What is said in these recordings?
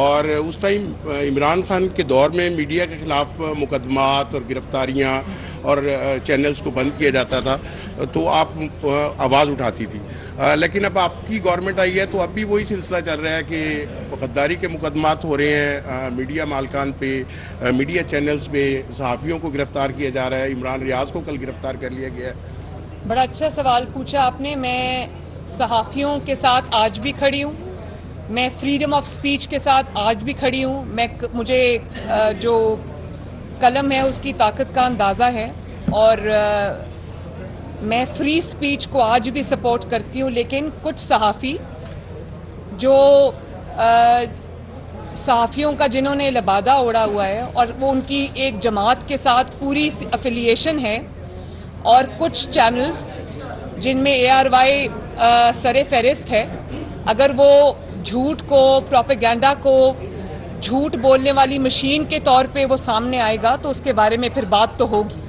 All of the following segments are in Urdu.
اور اس ٹائم عمران خان کے دور میں میڈیا کے خلاف مقدمات اور گرفتاریاں اور چینلز کو بند کیا جاتا تھا تو آپ آواز اٹھاتی تھی، لیکن اب آپ کی گورنمنٹ آئی ہے تو اب بھی وہی سلسلہ چل رہا ہے کہ غداری کے مقدمات ہو رہے ہیں میڈیا مالکان پہ، میڈیا چینلز پہ، صحافیوں کو گرفتار کیا جا رہا ہے، عمران ریاض کو کل گرفتار کر لیا گیا ہے۔ بڑا اچھا سوال پوچھا آپ نے۔ میں صحافیوں کے ساتھ آج بھی کھڑی ہوں، میں فریڈم آف سپیچ کے ساتھ آج بھی کھڑی ہوں۔ مجھے جو قلم ہے اس کی طاقت کا اندازہ ہے، اور میں فری سپیچ کو آج بھی سپورٹ کرتی ہوں، لیکن کچھ صحافی جو صحافیوں کا جنہوں نے لبادہ اوڑھا ہوا ہے اور وہ ان کی ایک جماعت کے ساتھ پوری افیلیشن ہے، اور کچھ چینلز جن میں ARY سر فہرست ہے، اگر وہ جھوٹ کو، پروپیگنڈا کو جھوٹ بولنے والی مشین کے طور پہ وہ سامنے آئے گا تو اس کے بارے میں پھر بات تو ہوگی،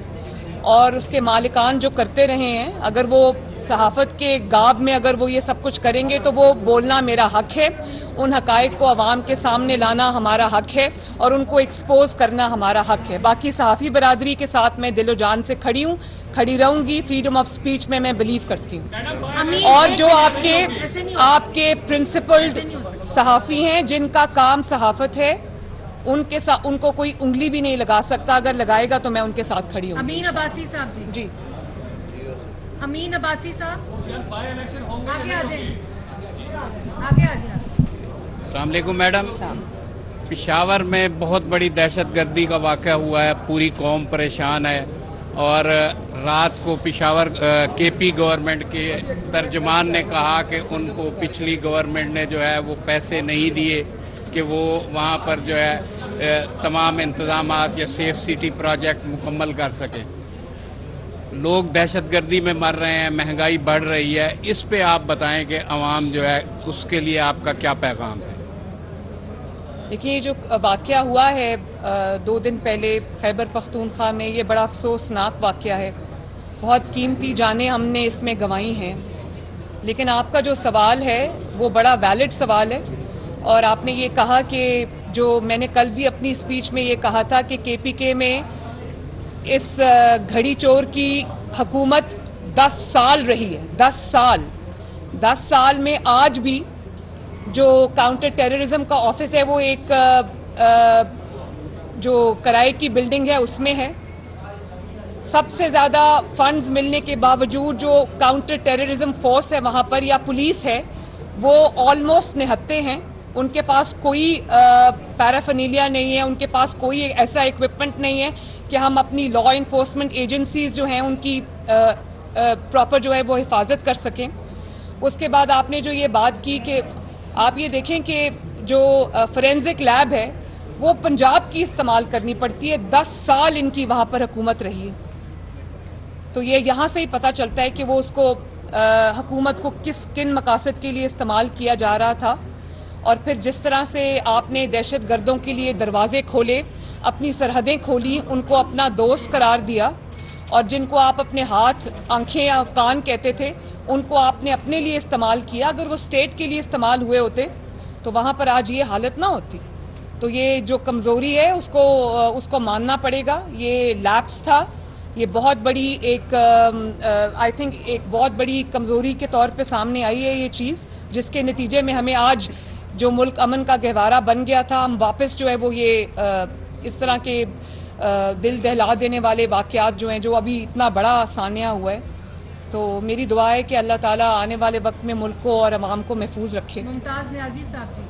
اور اس کے مالکان جو کرتے رہے ہیں اگر وہ صحافت کے گاب میں اگر وہ یہ سب کچھ کریں گے تو وہ بولنا میرا حق ہے، ان حقائق کو عوام کے سامنے لانا ہمارا حق ہے، اور ان کو ایکسپوز کرنا ہمارا حق ہے۔ باقی صحافی برادری کے ساتھ میں دل و جان سے کھڑی ہوں، کھڑی رہوں گی۔ فریڈم آف سپیچ میں بلیو کرتی ہوں، اور جو آپ کے پرنسپلڈ صحافی ہیں جن کا کام صحافت ہے، ان کو کوئی انگلی بھی نہیں لگا سکتا، اگر لگائے گا تو میں ان کے ساتھ کھڑی ہوں۔ امین عباسی صاحب جی، امین عباسی صاحب آگے آ جائیں، آگے آ جائیں۔ السلام علیکم میڈم۔ پشاور میں بہت بڑی دہشت گردی کا واقعہ ہوا ہے، پوری قوم پریشان ہے، اور رات کو پشاور KP گورنمنٹ کے ترجمان نے کہا کہ ان کو پچھلی گورنمنٹ نے جو ہے وہ پیسے نہیں دیے کہ وہ وہاں پر جو ہے تمام انتظامات یا سیف سٹی پروجیکٹ مکمل کر سکیں۔ لوگ دہشت گردی میں مر رہے ہیں، مہنگائی بڑھ رہی ہے، اس پہ آپ بتائیں کہ عوام جو ہے اس کے لیے آپ کا کیا پیغام ہے؟ دیکھیے، جو واقعہ ہوا ہے 2 دن پہلے خیبر پختونخوا میں، یہ بڑا افسوسناک واقعہ ہے۔ بہت قیمتی جانیں ہم نے اس میں گنوائی ہیں، لیکن آپ کا جو سوال ہے وہ بڑا ویلڈ سوال ہے، اور آپ نے یہ کہا کہ جو میں نے کل بھی اپنی اسپیچ میں یہ کہا تھا کہ KPK میں اس گھڑی چور کی حکومت 10 سال رہی ہے، 10 سال میں آج بھی جو کاؤنٹر ٹیررزم کا آفس ہے وہ ایک جو کرائے کی بلڈنگ ہے اس میں ہے۔ سب سے زیادہ فنڈز ملنے کے باوجود جو کاؤنٹر ٹیررزم فورس ہے وہاں پر یا پولیس ہے وہ آلموسٹ نہتے ہیں، ان کے پاس کوئی پیرافرنیلیا نہیں ہے، ان کے پاس کوئی ایسا ایکوپمنٹ نہیں ہے کہ ہم اپنی لا انفورسمنٹ ایجنسیز جو ہیں ان کی پراپر جو ہے وہ حفاظت کر سکیں۔ اس کے بعد آپ نے جو یہ بات کی کہ آپ یہ دیکھیں کہ جو فورینزک لیب ہے وہ پنجاب کی استعمال کرنی پڑتی ہے، 10 سال ان کی وہاں پر حکومت رہی ہے، تو یہ یہاں سے ہی پتہ چلتا ہے کہ وہ اس کو حکومت کو کن مقاصد کے لیے استعمال کیا جا رہا تھا۔ اور پھر جس طرح سے آپ نے دہشت گردوں کے لیے دروازے کھولے، اپنی سرحدیں کھولی، ان کو اپنا دوست قرار دیا، اور جن کو آپ اپنے ہاتھ، آنکھیں یا کان کہتے تھے ان کو آپ نے اپنے لیے استعمال کیا۔ اگر وہ اسٹیٹ کے لیے استعمال ہوئے ہوتے تو وہاں پر آج یہ حالت نہ ہوتی۔ تو یہ جو کمزوری ہے اس کو ماننا پڑے گا، یہ لیپس تھا، یہ بہت بڑی ایک آئی تھنک ایک بہت بڑی کمزوری کے طور پہ سامنے آئی ہے یہ چیز، جس کے نتیجے میں ہمیں آج جو ملک امن کا گہوارہ بن گیا تھا، ہم واپس جو ہے وہ یہ اس طرح کے دل دہلا دینے والے واقعات جو ہیں، جو ابھی اتنا بڑا سانحہ ہوا ہے۔ تو میری دعا ہے کہ اللہ تعالیٰ آنے والے وقت میں ملک کو اور عوام کو محفوظ رکھے۔ ممتاز نیازی صاحب جی۔